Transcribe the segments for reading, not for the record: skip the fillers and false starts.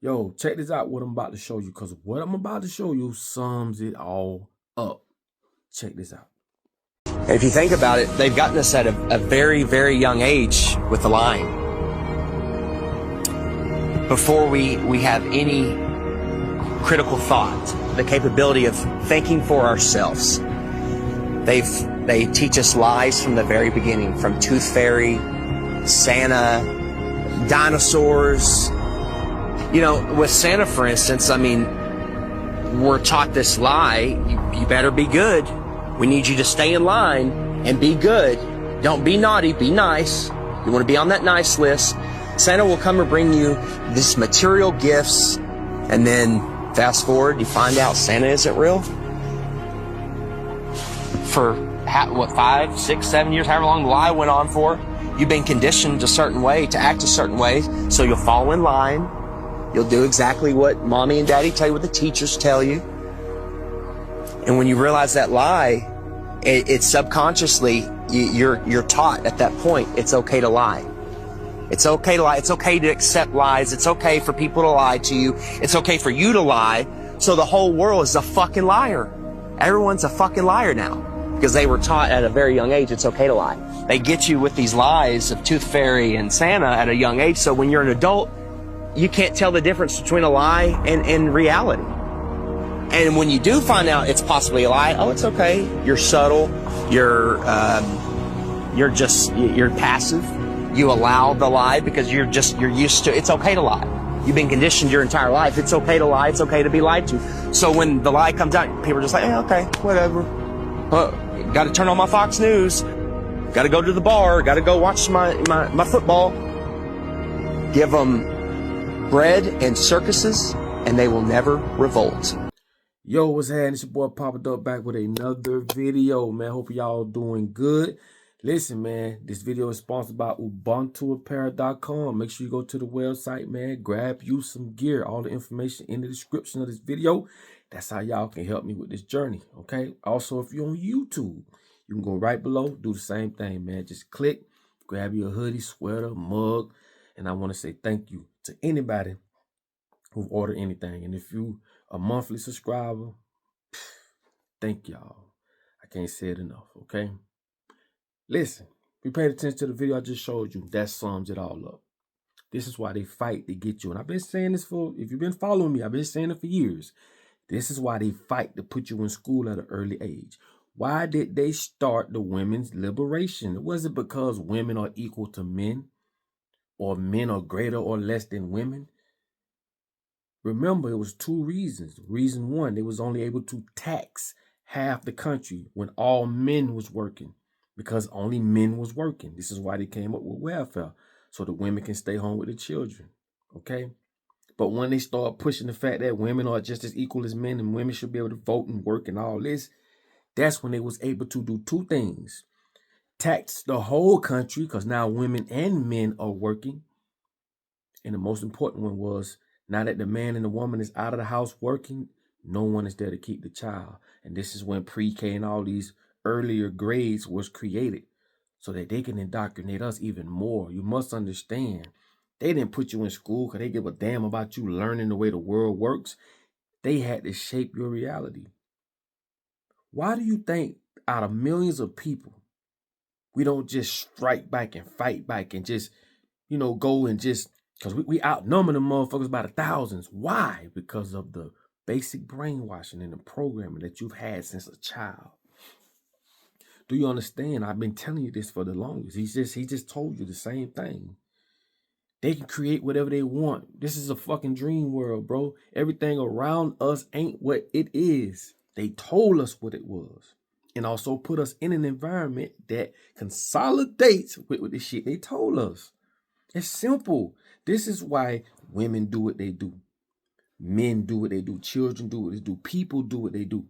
Yo, check this out, what I'm about to show you, because what I'm about to show you sums it all up. Check this out. If you think about it, they've gotten us at a very, very young age with the lying. Before we have any critical thought, the capability of thinking for ourselves. They teach us lies from the very beginning, from Tooth Fairy, Santa, dinosaurs. You know, with Santa, for instance, I mean, we're taught this lie, you better be good. We need you to stay in line and be good. Don't be naughty, be nice. You want to be on that nice list. Santa will come and bring you these material gifts, and then fast forward, you find out Santa isn't real. For what, 5, 6, 7 years, however long the lie went on for, you've been conditioned a certain way, to act a certain way, so you'll fall in line. You'll do exactly what mommy and daddy tell you, what the teachers tell you. And when you realize that lie, it's subconsciously, you're taught at that point, it's okay to lie. It's okay to lie. It's okay to accept lies. It's okay for people to lie to you. It's okay for you to lie. So the whole world is a fucking liar. Everyone's a fucking liar now, because they were taught at a very young age it's okay to lie. They get you with these lies of Tooth Fairy and Santa at a young age, so when you're an adult, you can't tell the difference between a lie and reality. And when you do find out it's possibly a lie, oh, it's okay. You're subtle. You're passive. You allow the lie because you're used to, it's okay to lie. You've been conditioned your entire life. It's okay to lie. It's okay to be lied to. So when the lie comes out, people are just like, hey, okay, whatever. Got to turn on my Fox News. Got to go to the bar. Got to go watch my football. Give them bread and circuses, and they will never revolt. Yo, what's happening? It's your boy Papa Duck back with another video, man. Hope y'all doing good. Listen, man, this video is sponsored by UbuntuApparel.com. Make sure you go to the website, man. Grab you some gear. All the information in the description of this video. That's how y'all can help me with this journey, okay? Also, if you're on YouTube, you can go right below, do the same thing, man. Just click, grab your hoodie, sweater, mug, and I want to say thank you to anybody who've ordered anything. And if you a monthly subscriber, thank y'all. I can't say it enough, okay? Listen, if you paid attention to the video I just showed you, that sums it all up. This is why they fight to get you. And I've been saying this for, if you've been following me, I've been saying it for years. This is why they fight to put you in school at an early age. Why did they start the women's liberation? It wasn't because women are equal to men, or men are greater or less than women. Remember, it was two reasons. Reason one, they was only able to tax half the country when all men was working, because only men was working. This is why they came up with welfare, so the women can stay home with the children, okay? But when they start pushing the fact that women are just as equal as men and women should be able to vote and work and all this, that's when they was able to do two things. Tax the whole country, because now women and men are working. And the most important one was, now that the man and the woman is out of the house working, no one is there to keep the child. And this is when pre-K and all these earlier grades was created, so that they can indoctrinate us even more. You must understand, they didn't put you in school because they give a damn about you learning the way the world works. They had to shape your reality. Why do you think out of millions of people, we don't just strike back and fight back and just, go and just, because we outnumber them motherfuckers by the thousands. Why? Because of the basic brainwashing and the programming that you've had since a child. Do you understand? I've been telling you this for the longest. He just told you the same thing. They can create whatever they want. This is a fucking dream world, bro. Everything around us ain't what it is. They told us what it was. And also put us in an environment that consolidates with the shit they told us. It's simple. This is why women do what they do. Men do what they do. Children do what they do. People do what they do.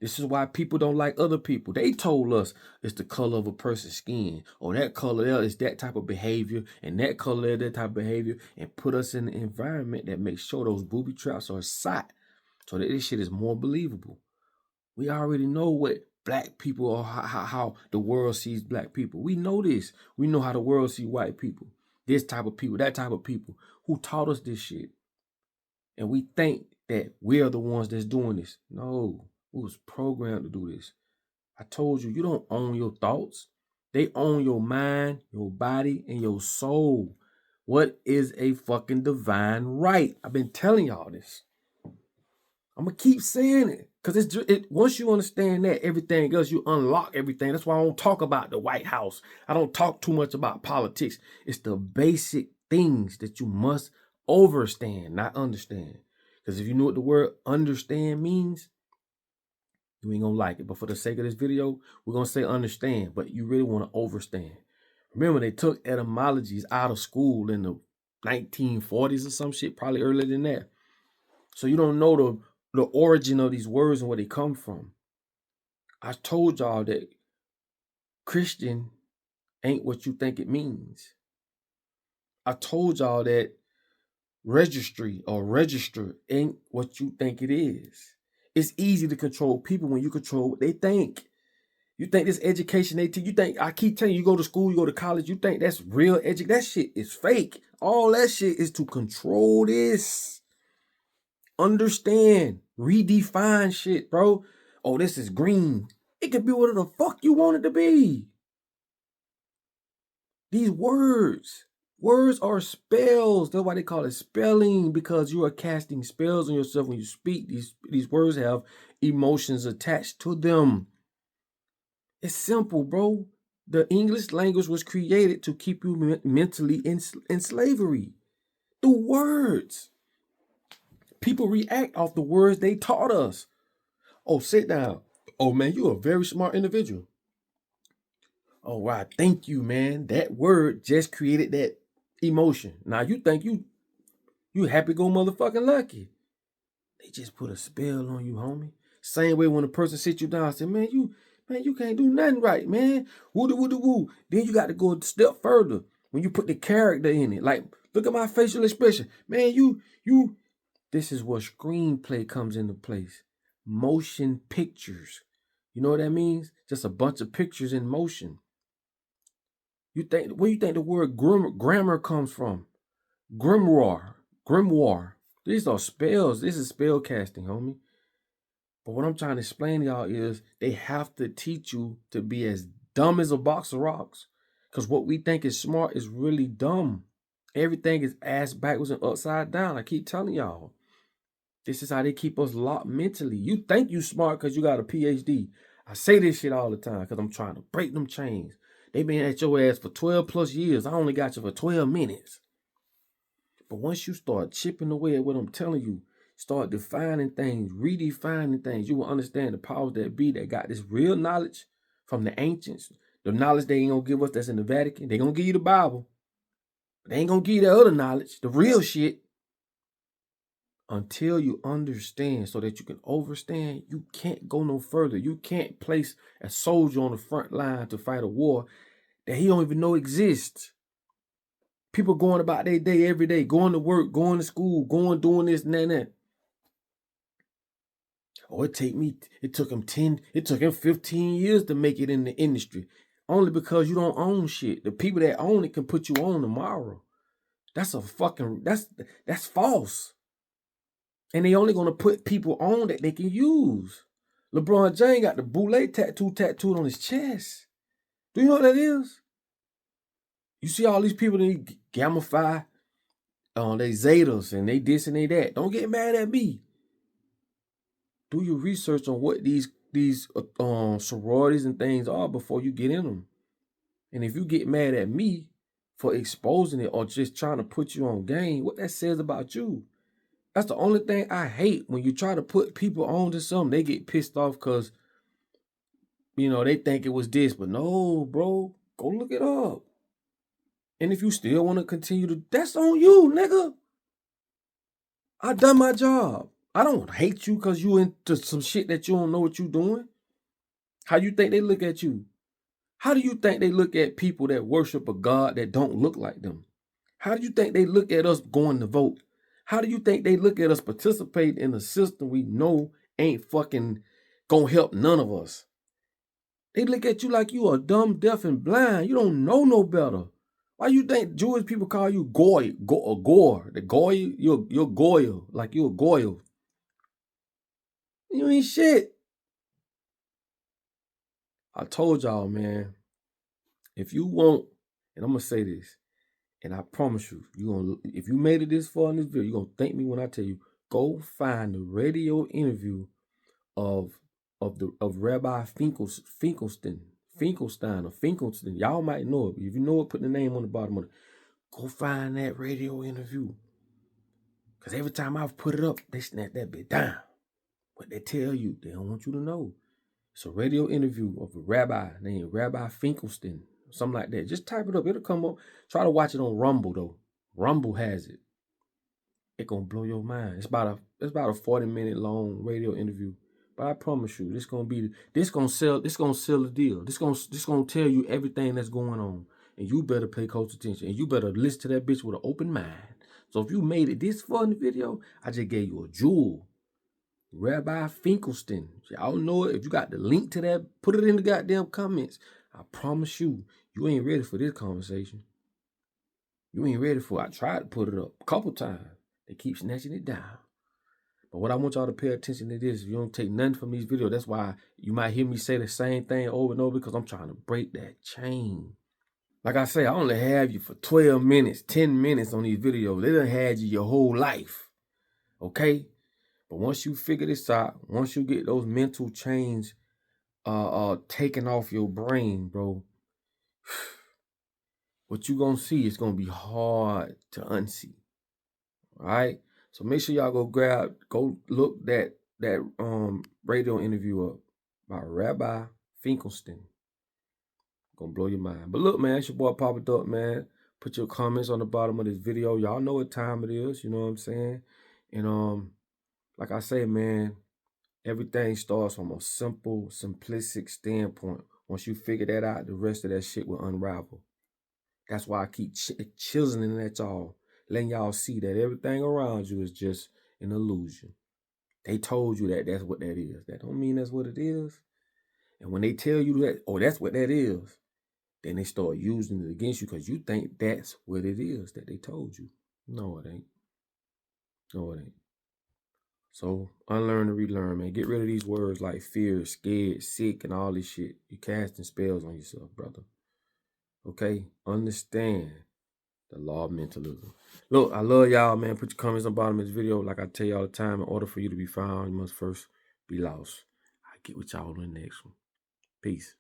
This is why people don't like other people. They told us it's the color of a person's skin, or that color there is that type of behavior, and that color is that type of behavior, and put us in an environment that makes sure those booby traps are set, so that this shit is more believable. We already know what black people, or how the world sees black people. We know this. We know how the world sees white people. This type of people, that type of people. Who taught us this shit? And we think that we are the ones that's doing this. No, we was programmed to do this. I told you, you don't own your thoughts. They own your mind, your body, and your soul. What is a fucking divine right? I've been telling y'all this. I'm gonna keep saying it because once you understand that, everything else, you unlock everything. That's why I don't talk about the White House. I don't talk too much about politics. It's the basic things that you must overstand, not understand. Because if you know what the word understand means, you ain't gonna like it. But for the sake of this video, we're gonna say understand, but you really want to overstand. Remember, they took etymologies out of school in the 1940s or some shit, probably earlier than that. So you don't know the origin of these words and where they come from. I told y'all that Christian ain't what you think it means. I told y'all that registry or register ain't what you think it is. It's easy to control people when you control what they think. You think this education they teach, you think, I keep telling you, you go to school, you go to college, you think that's real education. That shit is fake. All that shit is to control this. Understand, redefine shit, bro. Oh, this is green. It could be whatever the fuck you want it to be. These words are spells. That's why they call it spelling, because you are casting spells on yourself when you speak. These words have emotions attached to them. It's simple, bro. The English language was created to keep you mentally in slavery. The words. People react off the words they taught us. Oh, sit down. Oh, man, you're a very smart individual. Oh, wow, thank you, man. That word just created that emotion. Now, you think you happy go motherfucking lucky. They just put a spell on you, homie. Same way when a person sits you down and say, man, you can't do nothing right, man. Woo-da-woo-da-woo. Then you got to go a step further when you put the character in it. Like, look at my facial expression. Man, this is where screenplay comes into place. Motion pictures. You know what that means? Just a bunch of pictures in motion. Where you think the word grammar comes from? Grimoire. These are spells. This is spell casting, homie. But what I'm trying to explain to y'all is they have to teach you to be as dumb as a box of rocks. Because what we think is smart is really dumb. Everything is ass backwards and upside down. I keep telling y'all. This is how they keep us locked mentally. You think you smart because you got a PhD. I say this shit all the time because I'm trying to break them chains. They been at your ass for 12 plus years. I only got you for 12 minutes. But once you start chipping away at what I'm telling you, start defining things, redefining things, you will understand the powers that be that got this real knowledge from the ancients. The knowledge they ain't going to give us that's in the Vatican. They going to give you the Bible. But they ain't going to give you the other knowledge, the real shit. Until you understand so that you can overstand, you can't go no further. You can't place a soldier on the front line to fight a war that he don't even know exists. People going about their day every day, going to work, going to school, doing this and that. Oh, it took him 15 years to make it in the industry. Only because you don't own shit. The people that own it can put you on tomorrow. That's false. And they only gonna put people on that they can use. LeBron James got the boule tattooed on his chest. Do you know what that is? You see all these people that gamify, they Zetas and they this and they that. Don't get mad at me. Do your research on what these sororities and things are before you get in them. And if you get mad at me for exposing it or just trying to put you on game, what that says about you. That's the only thing I hate. When you try to put people on to something, they get pissed off because, they think it was this. But no, bro, go look it up. And if you still want to continue that's on you, nigga. I done my job. I don't hate you because you into some shit that you don't know what you doing. How you think they look at you? How do you think they look at people that worship a God that don't look like them? How do you think they look at us going to vote? How do you think they look at us participating in a system we know ain't fucking gonna help none of us? They look at you like you are dumb, deaf, and blind. You don't know no better. Why you think Jewish people call you Goy, Gore? The Goy, you're Goyle, like you're a Goyle. You ain't shit. I told y'all, man, if you want, and I'm gonna say this, and I promise you, if you made it this far in this video, you're gonna thank me when I tell you, go find the radio interview of Rabbi Finkelstein. Y'all might know it. If you know it, put the name on the bottom of it. Go find that radio interview. Because every time I've put it up, they snap that bit down. What they tell you, they don't want you to know. It's a radio interview of a rabbi named Rabbi Finkelstein, something like that. Just type it up. It'll come up. Try to watch it on Rumble, though. Rumble has it. It's going to blow your mind. It's about a 40-minute long radio interview. But I promise you, this gonna sell the deal. This gonna tell you everything that's going on. And you better pay close attention. And you better listen to that bitch with an open mind. So if you made it this far in the video, I just gave you a jewel. Rabbi Finkelstein. Y'all know it. If you got the link to that, put it in the goddamn comments. I promise you, you ain't ready for this conversation. You ain't ready for it. I tried to put it up a couple times. They keep snatching it down. But what I want y'all to pay attention to this, if you don't take nothing from these videos, that's why you might hear me say the same thing over and over, because I'm trying to break that chain. Like I say, I only have you for 12 minutes, 10 minutes on these videos. They done had you your whole life. Okay? But once you figure this out, once you get those mental chains taken off your brain, bro, what you gonna see is gonna be hard to unsee. All right? So make sure y'all go look that radio interview up by Rabbi Finkelstein. Gonna blow your mind. But look, man, it's your boy Papa Duck, man. Put your comments on the bottom of this video. Y'all know what time it is, you know what I'm saying? And like I say, man, everything starts from a simple, simplistic standpoint. Once you figure that out, the rest of that shit will unravel. That's why I keep chiseling at y'all, letting y'all see that everything around you is just an illusion. They told you that that's what that is. That don't mean that's what it is. And when they tell you that, oh, that's what that is, then they start using it against you because you think that's what it is that they told you. No, it ain't. No, it ain't. So unlearn and relearn, man. Get rid of these words like fear, scared, sick, and all this shit. You're casting spells on yourself, brother. Okay? Understand the law of mentalism. Look, I love y'all, man. Put your comments on the bottom of this video. Like I tell you all the time, in order for you to be found, you must first be lost. I'll get with y'all on the next one. Peace.